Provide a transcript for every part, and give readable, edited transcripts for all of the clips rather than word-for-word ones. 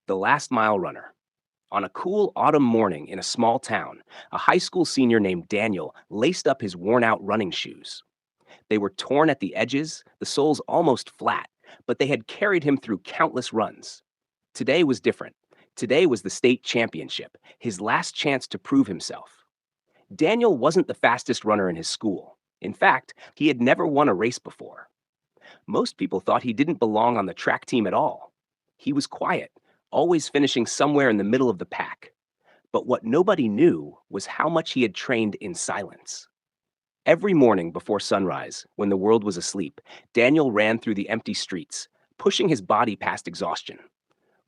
The Last Mile Runner. On a cool autumn morning in a small town, a high school senior named Daniel laced up his worn out running shoes. They were torn at the edges, the soles almost flat, but they had carried him through countless runs. Today was different. Today was the state championship, his last chance to prove himself. Daniel wasn't the fastest runner in his school. In fact, he had never won a race before. Most people thought he didn't belong on the track team at all. He was quiet, always finishing somewhere in the middle of the pack. But what nobody knew was how much he had trained in silence. Every morning before sunrise, when the world was asleep, Daniel ran through the empty streets, pushing his body past exhaustion.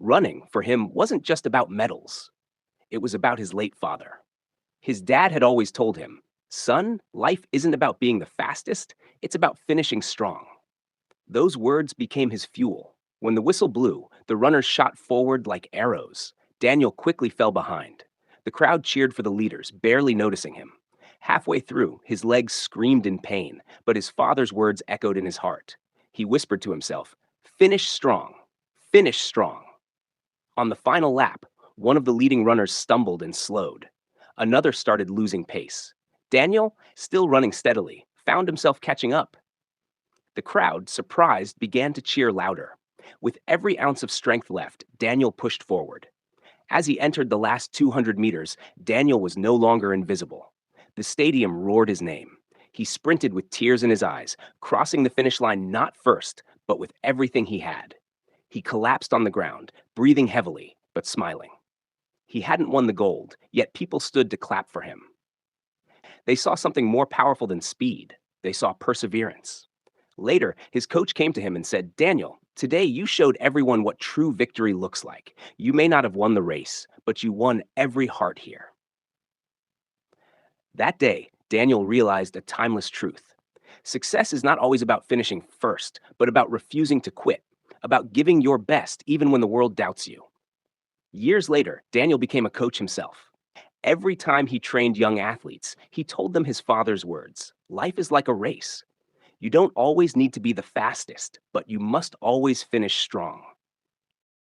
Running, for him, wasn't just about medals. It was about his late father. His dad had always told him, "Son, life isn't about being the fastest, it's about finishing strong." Those words became his fuel. When the whistle blew, the runners shot forward like arrows. Daniel quickly fell behind. The crowd cheered for the leaders, barely noticing him. Halfway through, his legs screamed in pain, but his father's words echoed in his heart. He whispered to himself, "Finish strong, finish strong." On the final lap, one of the leading runners stumbled and slowed. Another started losing pace. Daniel, still running steadily, found himself catching up. The crowd, surprised, began to cheer louder. With every ounce of strength left, Daniel pushed forward. As he entered the last 200 meters, Daniel was no longer invisible. The stadium roared his name. He sprinted with tears in his eyes, crossing the finish line not first, but with everything he had. He collapsed on the ground, breathing heavily, but smiling. He hadn't won the gold, yet people stood to clap for him. They saw something more powerful than speed. They saw perseverance. Later, his coach came to him and said, "Daniel, today you showed everyone what true victory looks like. You may not have won the race, but you won every heart here." That day, Daniel realized a timeless truth. Success is not always about finishing first, but about refusing to quit, about giving your best even when the world doubts you. Years later, Daniel became a coach himself. Every time he trained young athletes, he told them his father's words: "Life is like a race. You don't always need to be the fastest, but you must always finish strong."